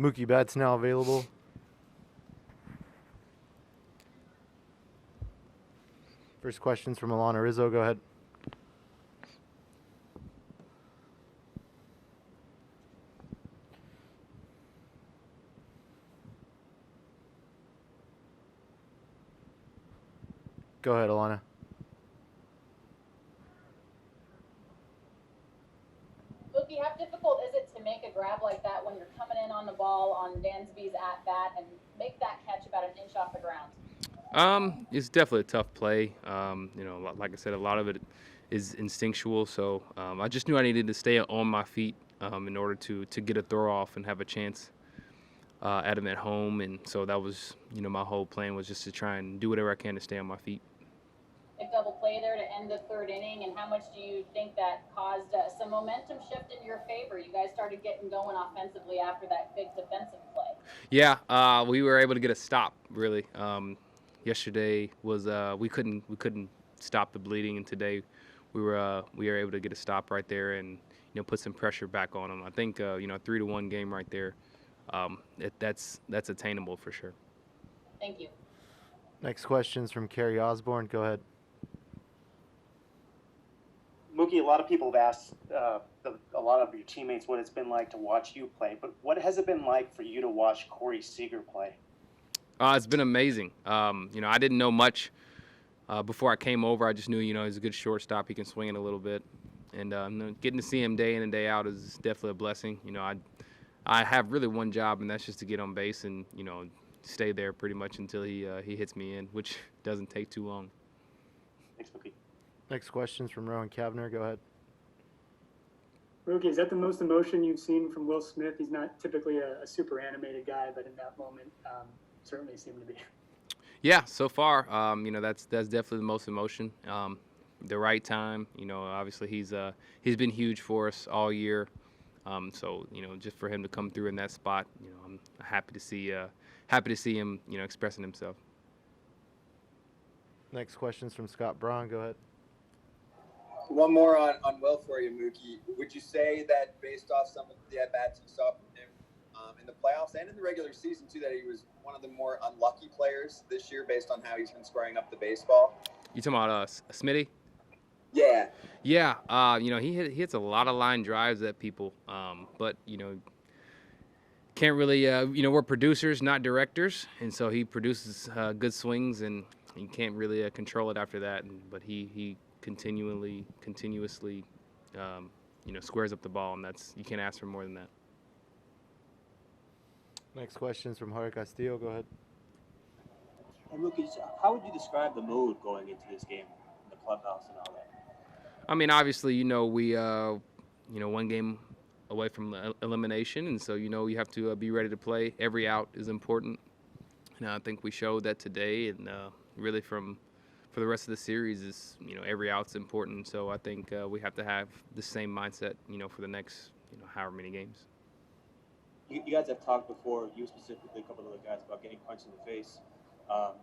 Mookie Betts now available. First question's from Alana Rizzo. Go ahead. Go ahead, Alana. Mookie, how difficult is it to make a grab like that when you're coming in on the ball on Dansby's at bat and make that catch about an inch off the ground? It's definitely a tough play. Like I said, a lot of it is instinctual. So I just knew I needed to stay on my feet in order to get a throw off and have a chance at him at home. And so that was, my whole plan was just to try and do whatever I can to stay on my feet. Big double play there to end the third inning, and how much do you think that caused some momentum shift in your favor? You guys started getting going offensively after that big defensive play. Yeah, we were able to get a stop. Really, yesterday was we couldn't stop the bleeding, and today we were able to get a stop right there and put some pressure back on them. I think 3-1 game right there. That's attainable for sure. Thank you. Next question's from Kerry Osborne. Go ahead. Mookie, a lot of people have asked a lot of your teammates what it's been like to watch you play, but what has it been like for you to watch Corey Seager play? It's been amazing. I didn't know much before I came over. I just knew, he's a good shortstop. He can swing it a little bit. And getting to see him day in and day out is definitely a blessing. I have really one job, and that's just to get on base and, stay there pretty much until he hits me in, which doesn't take too long. Thanks, Mookie. Next question's from Rowan Kavner. Go ahead. Mookie, is that the most emotion you've seen from Will Smith? He's not typically a super animated guy, but in that moment, certainly seemed to be. Yeah, so far, that's definitely the most emotion. The right time, obviously he's been huge for us all year. So just for him to come through in that spot, I'm happy to see him, expressing himself. Next question's from Scott Braun. Go ahead. One more on Will for you, Mookie. Would you say that based off some of the at-bats you saw from him in the playoffs and in the regular season, too, that he was one of the more unlucky players this year based on how he's been squaring up the baseball? You talking about Smitty? Yeah. Yeah, he hits a lot of line drives at people, but, can't really, we're producers, not directors, and so he produces good swings, and you can't really control it after that, but he continuously, squares up the ball, and you can't ask for more than that. Next question's from Jorge Castillo. Go ahead. Hey, Mookie, how would you describe the mood going into this game, in the clubhouse and all that? I mean, obviously, we, one game away from elimination, and so, you have to be ready to play. Every out is important, and I think we showed that today, and really for the rest of the series is, every out's important. So I think we have to have the same mindset, for the next, however many games. You guys have talked before, you specifically, a couple of other guys, about getting punched in the face. Was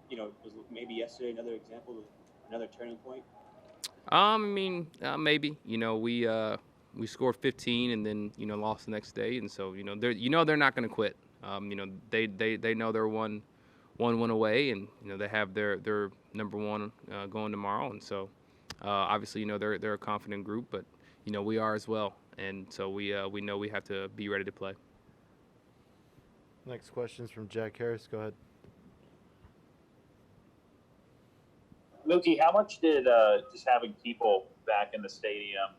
maybe yesterday another example of another turning point? Maybe. We scored 15 and then, lost the next day. And so, they're not going to quit. They know they're one win away, and, they have their number one going tomorrow. And so, obviously, they're a confident group, but, we are as well. And so we know we have to be ready to play. Next question's from Jack Harris. Go ahead. Mookie, how much did just having people back in the stadium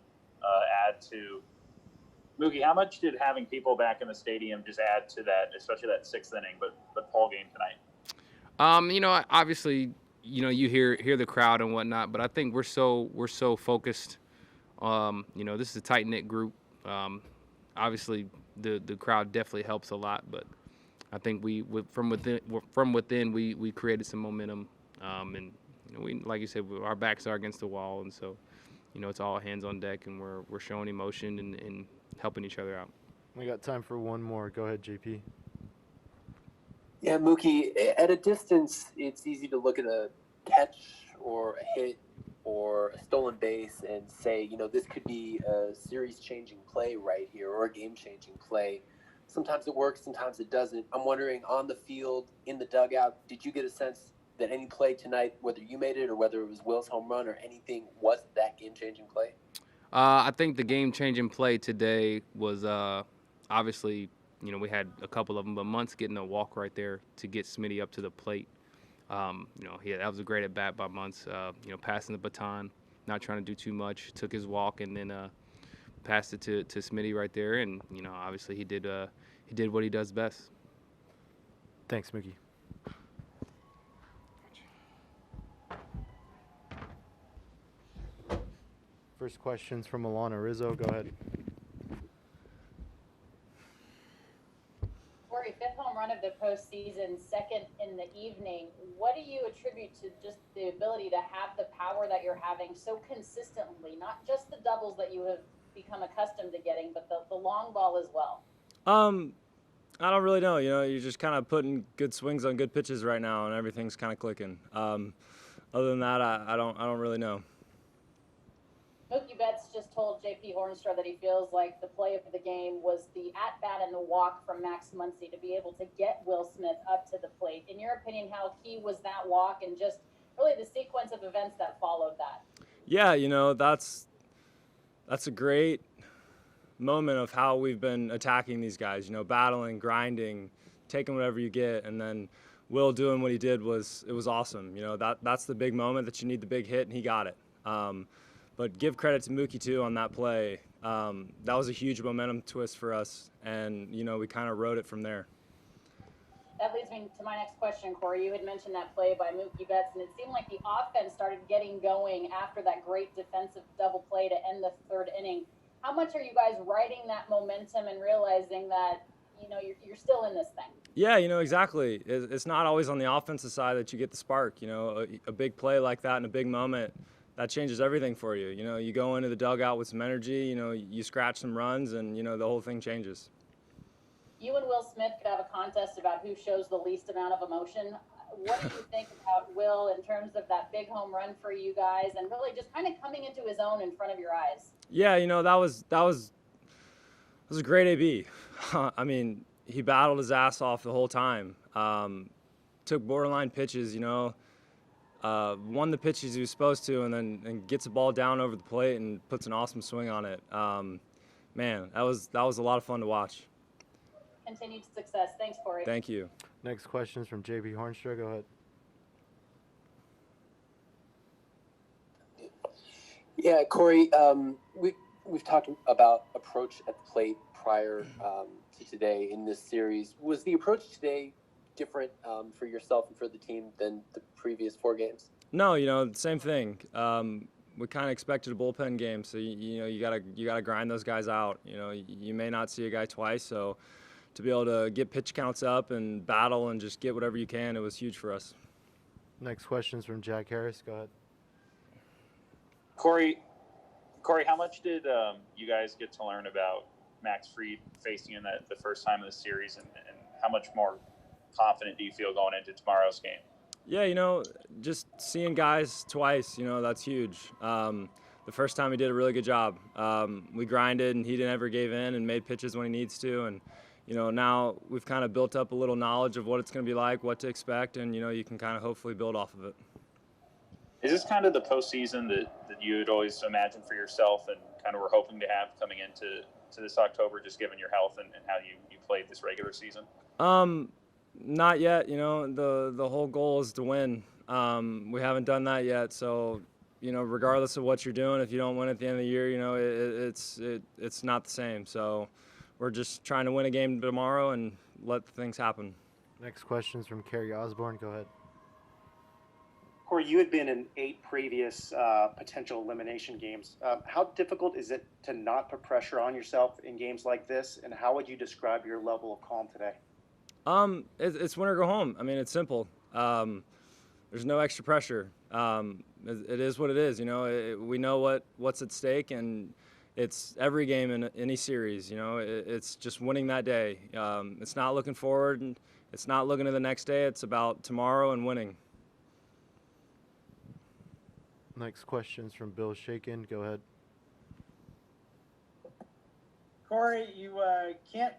add to? Mookie, how much did having people back in the stadium just add to that, especially that sixth inning, but ball game tonight? Obviously, you hear the crowd and whatnot, but I think we're so focused. This is a tight knit group. Obviously, the crowd definitely helps a lot, but I think from within we created some momentum, and we, like you said, our backs are against the wall, and so it's all hands on deck, and we're showing emotion and helping each other out. We got time for one more. Go ahead, JP. Yeah, Mookie, at a distance, it's easy to look at a catch or a hit or a stolen base and say, this could be a series-changing play right here or a game-changing play. Sometimes it works, sometimes it doesn't. I'm wondering, on the field, in the dugout, did you get a sense that any play tonight, whether you made it or whether it was Will's home run or anything, was that game-changing play? I think the game-changing play today was obviously, we had a couple of them, but Muntz getting a walk right there to get Smitty up to the plate. That was a great at-bat by Muntz, passing the baton, not trying to do too much, took his walk, and then passed it to Smitty right there. And, obviously he did what he does best. Thanks, Mookie. First question's from Alana Rizzo. Go ahead. Corey, fifth home run of the postseason, second in the evening. What do you attribute to just the ability to have the power that you're having so consistently, not just the doubles that you have become accustomed to getting, but the long ball as well? I don't really know. You're just kind of putting good swings on good pitches right now, and everything's kind of clicking. Other than that, I don't really know. Mookie Betts just told J.P. Hornstra that he feels like the play of the game was the at-bat and the walk from Max Muncy to be able to get Will Smith up to the plate. In your opinion, how key was that walk and just really the sequence of events that followed that? Yeah, that's a great moment of how we've been attacking these guys, battling, grinding, taking whatever you get, and then Will doing what he did was awesome. That's the big moment that you need the big hit, and he got it. But give credit to Mookie, too, on that play. That was a huge momentum twist for us, and, we kind of rode it from there. That leads me to my next question, Corey. You had mentioned that play by Mookie Betts, and it seemed like the offense started getting going after that great defensive double play to end the third inning. How much are you guys riding that momentum and realizing that, you're still in this thing? Yeah, exactly. It's not always on the offensive side that you get the spark. A big play like that in a big moment, that changes everything for you. You go into the dugout with some energy, you scratch some runs, and, the whole thing changes. You and Will Smith could have a contest about who shows the least amount of emotion. What do you think about Will in terms of that big home run for you guys and really just kind of coming into his own in front of your eyes? Yeah, that was a great AB. I mean, he battled his ass off the whole time. Took borderline pitches, won the pitches he was supposed to, and gets the ball down over the plate and puts an awesome swing on it. Man, that was a lot of fun to watch. Continued success. Thanks, Corey. Thank you. Next question is from J.P. Hornstra. Go ahead. Yeah, Corey, we've talked about approach at the plate prior to today in this series. Was the approach today different for yourself and for the team than the previous 4 games? No, same thing. We kind of expected a bullpen game, so you gotta grind those guys out. You may not see a guy twice, so to be able to get pitch counts up and battle and just get whatever you can, it was huge for us. Next question is from Jack Harris. Go ahead. Corey, how much did you guys get to learn about Max Fried facing in the first time of the series, and how much more confident do you feel going into tomorrow's game? Yeah, just seeing guys twice, that's huge. The first time he did a really good job. We grinded, and he never gave in and made pitches when he needs to. And, now we've kind of built up a little knowledge of what it's going to be like, what to expect, and, you can kind of hopefully build off of it. Is this kind of the postseason that you had always imagined for yourself and kind of were hoping to have coming into this October, just given your health and how you played this regular season? Not yet. The whole goal is to win. We haven't done that yet, so regardless of what you're doing, if you don't win at the end of the year, it's not the same. So we're just trying to win a game tomorrow and let things happen. Next question is from Kerry Osborne. Go ahead. Corey, you had been in 8 previous potential elimination games. How difficult is it to not put pressure on yourself in games like this, and how would you describe your level of calm today? It's win or go home. I mean, it's simple. There's no extra pressure. It is what it is. We know what's at stake, and it's every game in any series. It's just winning that day. It's not looking forward, and it's not looking to the next day. It's about tomorrow and winning. Next question is from Bill Shakin. Go ahead. Corey, you can't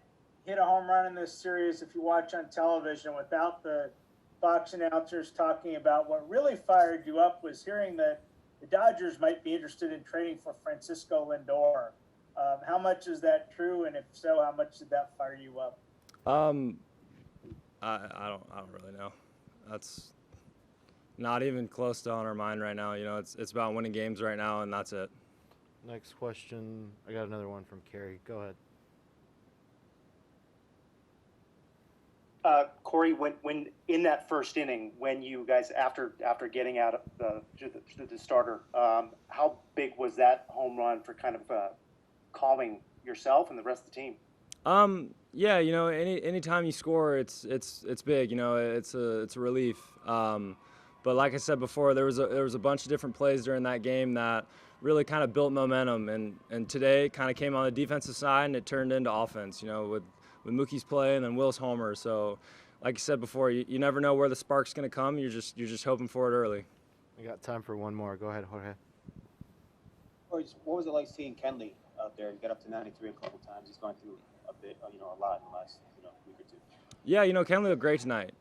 hit a home run in this series, if you watch on television, without the Fox announcers talking about what really fired you up was hearing that the Dodgers might be interested in trading for Francisco Lindor. How much is that true? And if so, how much did that fire you up? I don't really know. That's not even close to on our mind right now. You know, it's about winning games right now, and that's it. Next question. I got another one from Carrie. Go ahead. Corey, when in that first inning, when you guys after getting out of the starter, how big was that home run for kind of calming yourself and the rest of the team? Yeah, you know, anytime you score, it's big. You know, it's a relief. But like I said before, there was a bunch of different plays during that game that really kind of built momentum, and today it kind of came on the defensive side and it turned into offense. You know, with Mookie's play and then Will's homer. So, like I said before, you never know where the spark's going to come. You're just hoping for it early. We got time for one more. Go ahead, Jorge. Or what was it like seeing Kenley out there? He got up to 93 a couple times. He's gone through a bit, a lot in the last week or two. Yeah, you know, Kenley looked great tonight.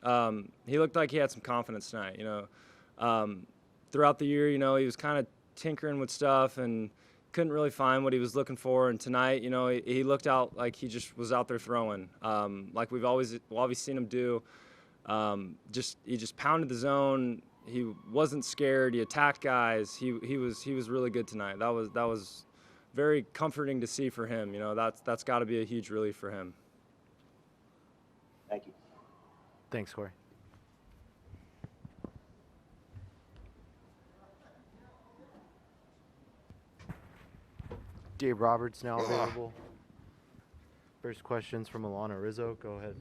He looked like he had some confidence tonight. You know, throughout the year, you know, he was kind of tinkering with stuff and couldn't really find what he was looking for. And tonight, you know, he looked out like he just was out there throwing, like we've always seen him do. He just pounded the zone. He wasn't scared. He attacked guys. He was really good tonight. That was very comforting to see for him. You know, that's got to be a huge relief for him. Thank you. Thanks, Corey. Dave Roberts now available. First question's from Alana Rizzo. Go ahead.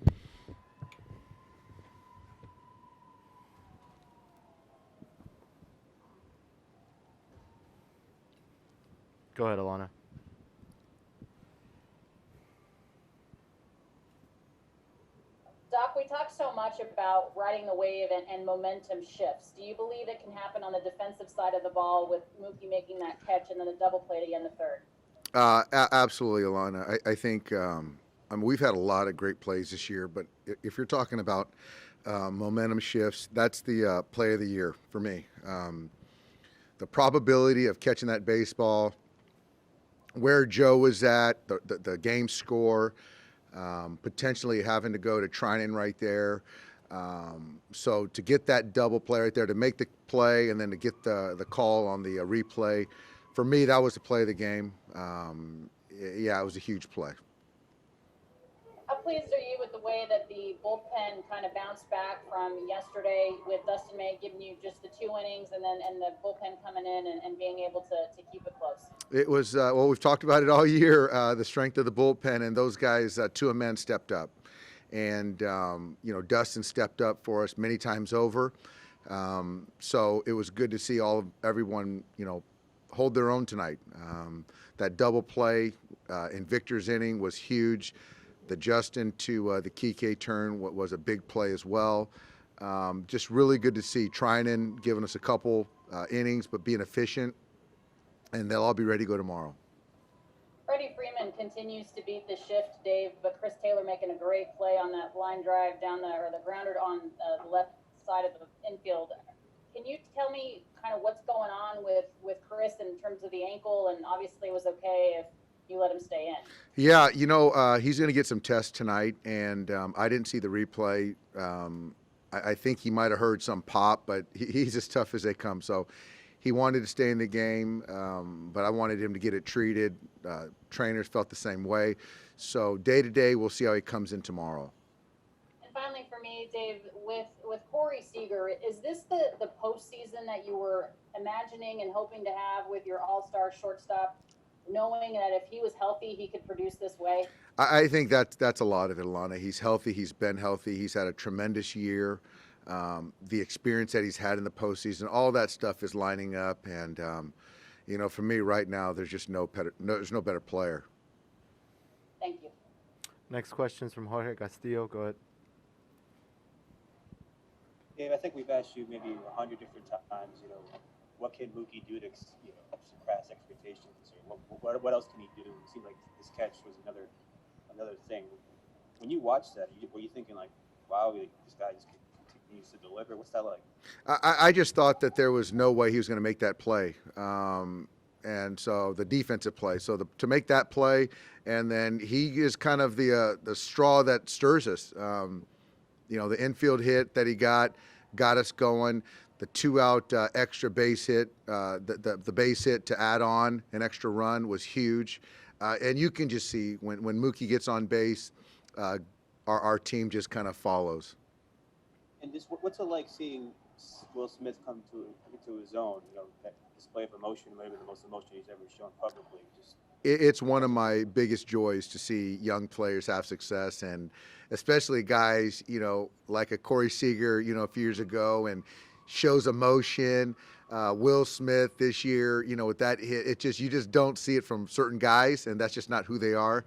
Go ahead, Alana. Doc, we talk so much about riding the wave and momentum shifts. Do you believe it can happen on the defensive side of the ball with Mookie making that catch and then a double play to end the third? Absolutely, Alana. I think I mean, we've had a lot of great plays this year, but if you're talking about momentum shifts, that's the play of the year for me. The probability of catching that baseball, where Joe was at, the game score, potentially having to go to Trinan right there. So to get that double play right there, to make the play and then to get the call on the replay, for me, that was the play of the game. Yeah, it was a huge play. How pleased are you with the way that the bullpen kind of bounced back from yesterday with Dustin May giving you just the 2 innings and the bullpen coming in and being able to keep it close? It was, well, we've talked about it all year, the strength of the bullpen, and those guys, 2 men stepped up. And, you know, Dustin stepped up for us many times over. So it was good to see everyone, you know, hold their own tonight. That double play in Victor's inning was huge. The Justin to the Kike turn was a big play as well. Just really good to see Trinan giving us a couple innings, but being efficient, and they'll all be ready to go tomorrow. Freddie Freeman continues to beat the shift, Dave, but Chris Taylor making a great play on that line drive down the grounder on the left side of the infield. Can you tell me kind of what's going on with Chris in terms of the ankle? And obviously it was okay if you let him stay in. Yeah, you know, he's going to get some tests tonight, and I didn't see the replay. I think he might have heard some pop, but he's as tough as they come. So he wanted to stay in the game, but I wanted him to get it treated. Trainers felt the same way. So day to day, we'll see how he comes in tomorrow. And finally for me, Dave, with Corey Seager, is this the postseason that you were imagining and hoping to have with your all-star shortstop, knowing that if he was healthy, he could produce this way? I think that's a lot of it, Alana. He's healthy. He's been healthy. He's had a tremendous year. The experience that he's had in the postseason, all that stuff is lining up. And, you know, for me right now, there's just there's no better player. Thank you. Next question is from Jorge Castillo. Go ahead. Dave, I think we've asked you maybe 100 different times, you know, what can Mookie do to, you know, surpass expectations? Or what else can he do? It seemed like this catch was another thing. When you watch that, were you thinking like, wow, this guy just continues to deliver? What's that like? I just thought that there was no way he was going to make that play. And so the defensive play. So to make that play, and then he is kind of the straw that stirs us. The infield hit that he got us going. The 2-out extra base hit, the base hit to add on an extra run was huge. And you can just see when Mookie gets on base, our team just kind of follows. And just what's it like seeing Will Smith come into his own? That display of emotion, maybe the most emotion he's ever shown publicly. It's one of my biggest joys to see young players have success, and especially guys, like a Corey Seager, a few years ago, and shows emotion. Will Smith this year, with that hit, you just don't see it from certain guys, and that's just not who they are.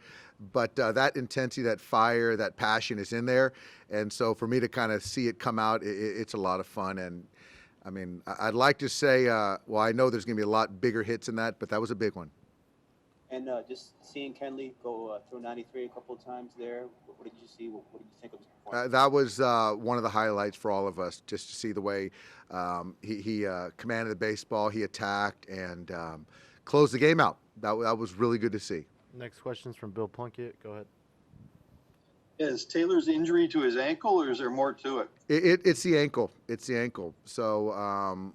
But that intensity, that fire, that passion is in there. And so for me to kind of see it come out, it's a lot of fun. And I mean, I'd like to say, I know there's going to be a lot bigger hits in that, but that was a big one. And just seeing Kenley go throw 93 a couple of times there, what did you see? What did you think of his performance? That was one of the highlights for all of us, just to see the way he commanded the baseball, he attacked, and closed the game out. That was really good to see. Next question's from Bill Plunkett. Go ahead. Is Taylor's injury to his ankle, or is there more to it? It's the ankle. It's the ankle. So,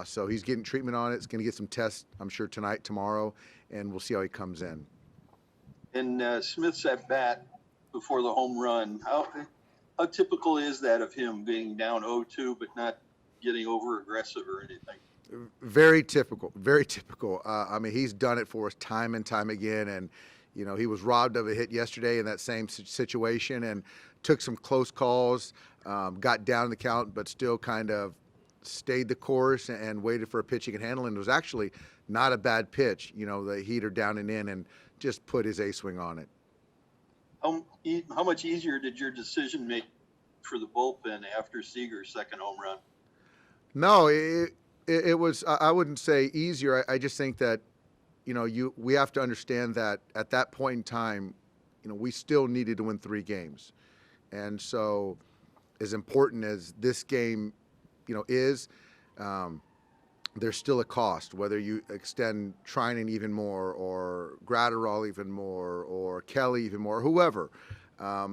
so he's getting treatment on it. It's going to get some tests, I'm sure, tonight, tomorrow, and we'll see how he comes in. And Smith's at bat before the home run. How typical is that of him being down 0-2 but not getting over aggressive or anything? Very typical. Very typical. I mean, he's done it for us time and time again, and he was robbed of a hit yesterday in that same situation and took some close calls, got down the count, but still kind of stayed the course and waited for a pitch he could handle. And it was actually not a bad pitch, the heater down and in, and just put his A-swing on it. How much easier did your decision make for the bullpen after Seager's second home run? No, it was, I wouldn't say easier. I just think that, we have to understand that at that point in time, we still needed to win 3 games. And so as important as this game, is, there's still a cost, whether you extend Trinan even more or Gratterall even more or Kelly even more, whoever.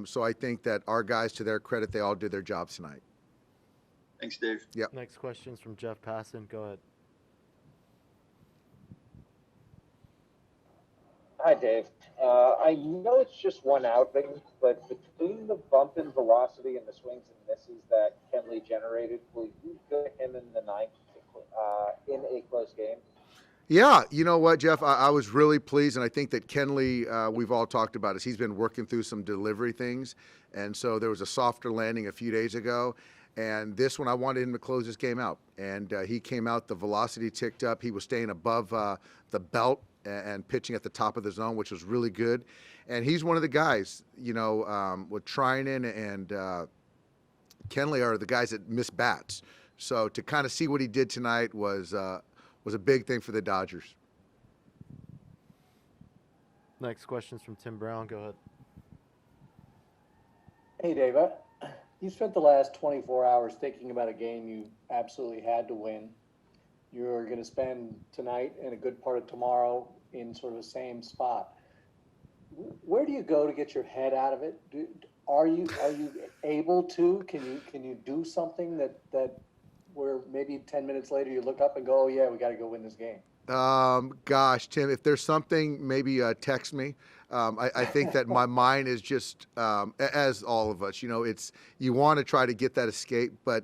So I think that our guys, to their credit, they all did their jobs tonight. Thanks, Dave. Yep. Next question's from Jeff Passan. Go ahead. Hi, Dave. I know it's just one outing, but between the bump in velocity and the swings and misses that Kenley generated, will you put him in the 9th in a close game? Yeah, you know what, Jeff? I was really pleased, and I think that Kenley, we've all talked about it. He's been working through some delivery things, and so there was a softer landing a few days ago. And this one, I wanted him to close this game out. And he came out, the velocity ticked up. He was staying above the belt and pitching at the top of the zone, which was really good. And he's one of the guys, with Trinan and Kenley are the guys that miss bats. So to kind of see what he did tonight was a big thing for the Dodgers. Next question's from Tim Brown. Go ahead. Hey, Dave. You spent the last 24 hours thinking about a game you absolutely had to win. You're going to spend tonight and a good part of tomorrow in sort of the same spot. Where do you go to get your head out of it? Are you able to? Can you do something that where maybe 10 minutes later you look up and go, oh yeah, we got to go win this game? Gosh, Tim, if there's something, maybe text me. I think that my mind is just, as all of us, you want to try to get that escape, but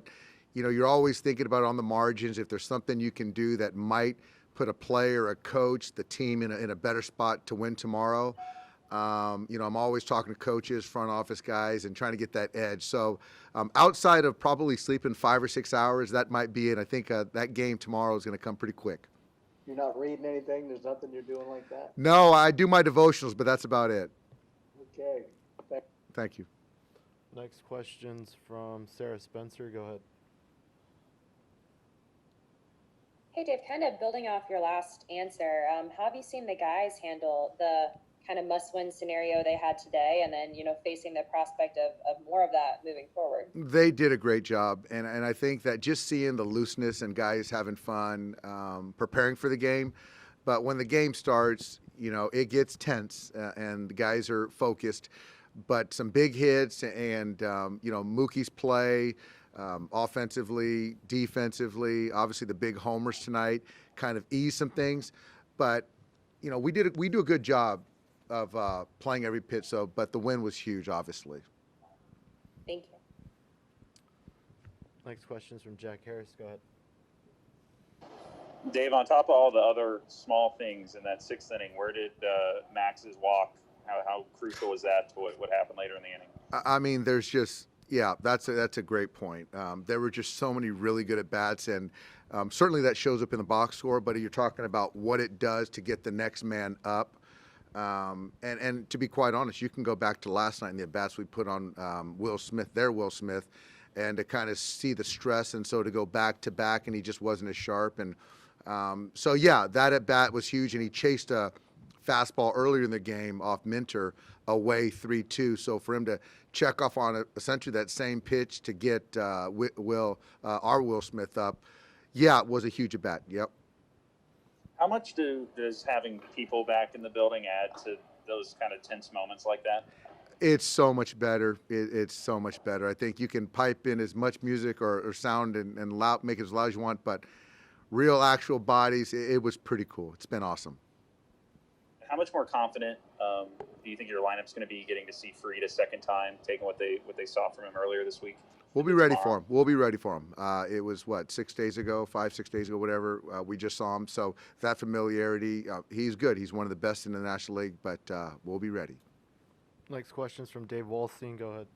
you're always thinking about it on the margins. If there's something you can do that might put a player, a coach, the team in a better spot to win tomorrow. I'm always talking to coaches, front office guys, and trying to get that edge. So outside of probably sleeping 5 or 6 hours, that might be it. I think that game tomorrow is going to come pretty quick. You're not reading anything? There's nothing you're doing like that? No, I do my devotionals, but that's about it. Okay. Thank you. Next question's from Sarah Spencer. Go ahead. Hey, Dave, kind of building off your last answer, how have you seen the guys handle the kind of must-win scenario they had today, and then, facing the prospect of more of that moving forward. They did a great job, and I think that just seeing the looseness and guys having fun, preparing for the game, but when the game starts, it gets tense, and the guys are focused. But some big hits and Mookie's play, offensively, defensively, obviously the big homers tonight kind of eased some things, but we do a good job of playing every pitch. So, but the win was huge, obviously. Thank you. Next question's from Jack Harris. Go ahead. Dave, on top of all the other small things in that 6th inning, where did Max's walk? How crucial was that to what happened later in the inning? I mean, there's just that's a great point. There were just so many really good at bats, and certainly that shows up in the box score. But you're talking about what it does to get the next man up. And to be quite honest, you can go back to last night in the at bats we put on Will Smith, and to kind of see the stress, and so to go back to back, and he just wasn't as sharp. And that at bat was huge, and he chased a fastball earlier in the game off Minter away 3-2. So for him to check off on essentially that same pitch to get our Will Smith up, it was a huge at bat. Yep. How much does having people back in the building add to those kind of tense moments like that? It's so much better. It's so much better. I think you can pipe in as much music or sound and loud, make it as loud as you want, but real actual bodies, it was pretty cool. It's been awesome. How much more confident do you think your lineup's going to be getting to see Fried a second time, taking what they saw from him earlier this week? We'll be ready for him. It was 6 days ago, 5-6 days ago, whatever. We just saw him. So that familiarity, he's good. He's one of the best in the National League, but we'll be ready. Next question's from Dave Wallstein. Go ahead.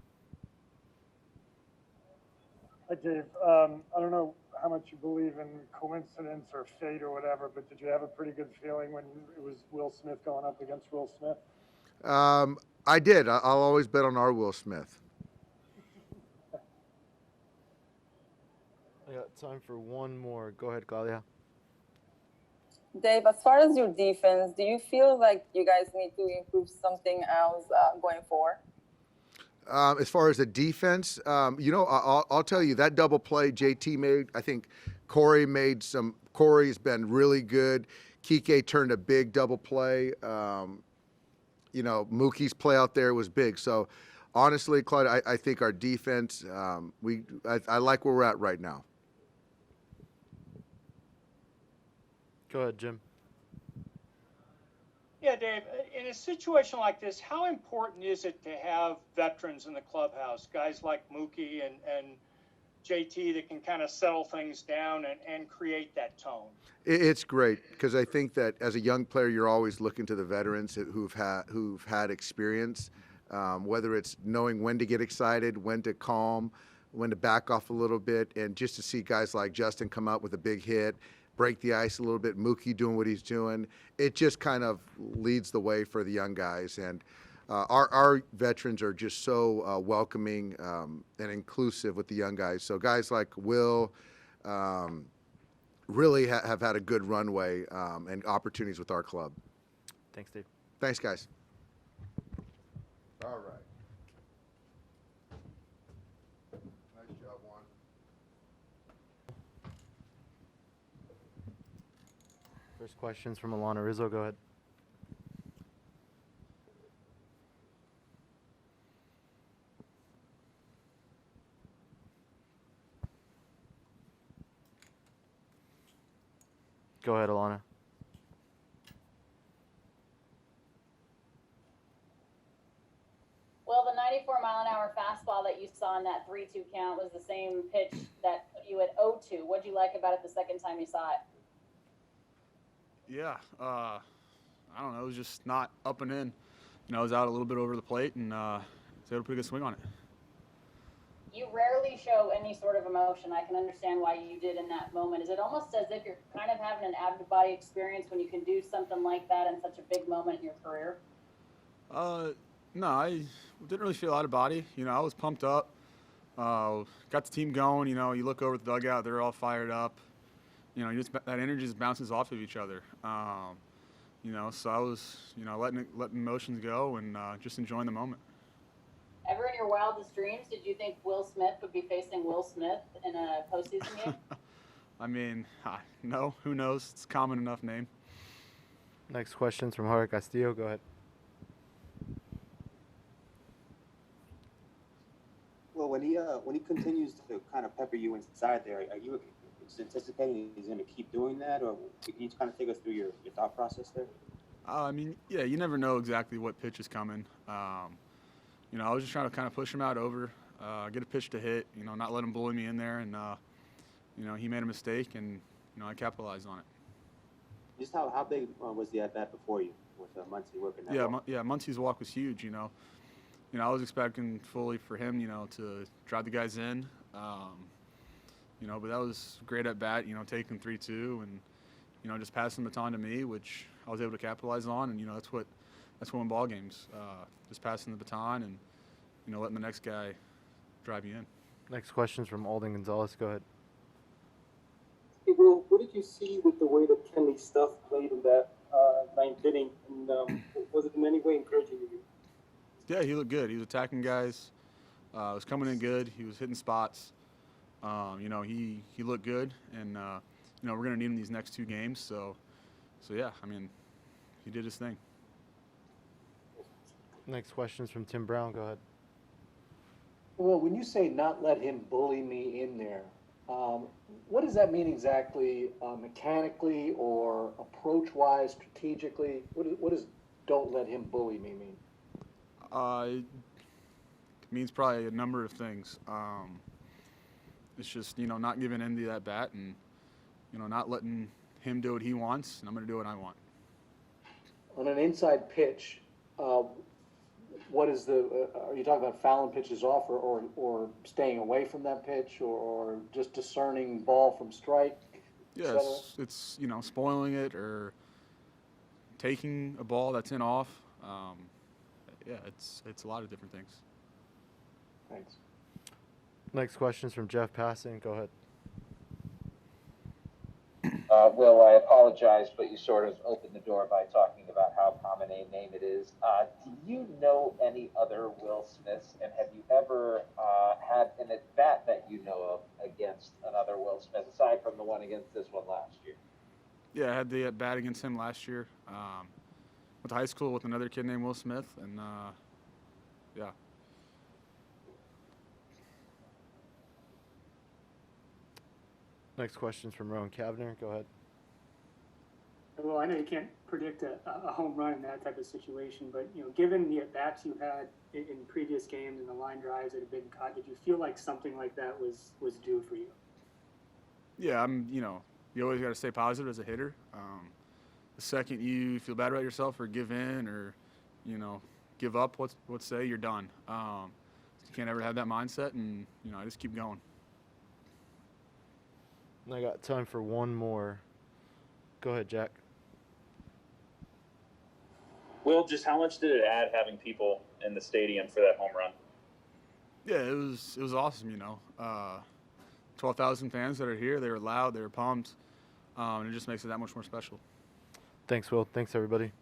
Hi, Dave. I don't know how much you believe in coincidence or fate or whatever, but did you have a pretty good feeling when it was Will Smith going up against Will Smith? I did. I'll always bet on our Will Smith. I got time for one more. Go ahead, Claudia. Dave, as far as your defense, do you feel like you guys need to improve something else going forward? As far as the defense, I'll tell you that double play JT made. I think Corey's been really good. Kike turned a big double play. Mookie's play out there was big. So, honestly, Claudia, I think our defense, I like where we're at right now. Go ahead, Jim. Yeah, Dave, in a situation like this, how important is it to have veterans in the clubhouse, guys like Mookie and JT that can kind of settle things down and create that tone? It's great because I think that as a young player, you're always looking to the veterans who've had experience, whether it's knowing when to get excited, when to calm, when to back off a little bit, and just to see guys like Justin come out with a big hit, break the ice a little bit, Mookie doing what he's doing. It just kind of leads the way for the young guys. And our veterans are just so welcoming and inclusive with the young guys. So guys like Will really have had a good runway and opportunities with our club. Thanks, Dave. Thanks, guys. All right. Nice job, Juan. First question's from Alana Rizzo. Go ahead. Go ahead, Alana. Well, the 94-mile-an-hour fastball that you saw in that 3-2 count was the same pitch that you had 0-2. What'd you like about it the second time you saw it? Yeah, I don't know. It was just not up and in. I was out a little bit over the plate and was able to put a good swing on it. You rarely show any sort of emotion. I can understand why you did in that moment. Is it almost as if you're kind of having an out-of-body experience when you can do something like that in such a big moment in your career? No, I didn't really feel out of body. I was pumped up. Got the team going. You look over at the dugout, they're all fired up. That energy just bounces off of each other. So I was, letting emotions go and just enjoying the moment. Ever in your wildest dreams, did you think Will Smith would be facing Will Smith in a postseason game? I mean, no, who knows? It's a common enough name. Next question's from Jorge Castillo. Go ahead. Well, when he continues to kind of pepper you inside there, are you anticipating he's going to keep doing that, or can you kind of take us through your thought process there? I mean, yeah, you never know exactly what pitch is coming. I was just trying to kind of push him out over, get a pitch to hit, not let him bully me in there, and he made a mistake, and I capitalized on it. Just how big was the at bat before you with Muncy working that? Yeah, Muncy's walk was huge. I was expecting fully for him, to drive the guys in. But that was great at bat, taking 3-2 and, just passing the baton to me, which I was able to capitalize on. And, that's what won ball games, just passing the baton and, letting the next guy drive you in. Next question's from Alden Gonzalez. Go ahead. Hey, Will, what did you see with the way that Kenley Stuff played in that ninth inning? And was it in any way encouraging to you? Yeah, he looked good. He was attacking guys. Was coming in good. He was hitting spots. He looked good, and we're going to need him these next two games. So yeah, I mean, he did his thing. Next question's from Tim Brown. Go ahead. Well, when you say not let him bully me in there, what does that mean exactly, mechanically or approach-wise, strategically? What does "don't let him bully me" mean? It means probably a number of things. It's just, not giving in to that bat and, not letting him do what he wants, and I'm going to do what I want. On an inside pitch, what is are you talking about fouling pitches off or staying away from that pitch or just discerning ball from strike? Yes, it's, spoiling it or taking a ball that's in off. Yeah, it's a lot of different things. Thanks. Next question's from Jeff Passing. Go ahead. Will, I apologize, but you sort of opened the door by talking about how common a name it is. Do you know any other Will Smiths, and have you ever had an at-bat that you know of against another Will Smith, aside from the one against this one last year? Yeah, I had the at-bat against him last year. Went to high school with another kid named Will Smith, and yeah. Next question's from Rowan Kavner. Go ahead. Well, I know you can't predict a home run in that type of situation, but given the at bats you had in previous games and the line drives that have been caught, did you feel like something like that was due for you? Yeah, you always got to stay positive as a hitter. The second you feel bad about yourself or give in or, give up, let's say, you're done. You can't ever have that mindset, and, I just keep going. And I got time for one more. Go ahead, Jack. Will, just how much did it add having people in the stadium for that home run? Yeah, it was awesome, 12,000 fans that are here. They were loud, they were pumped, and it just makes it that much more special. Thanks, Will. Thanks, everybody.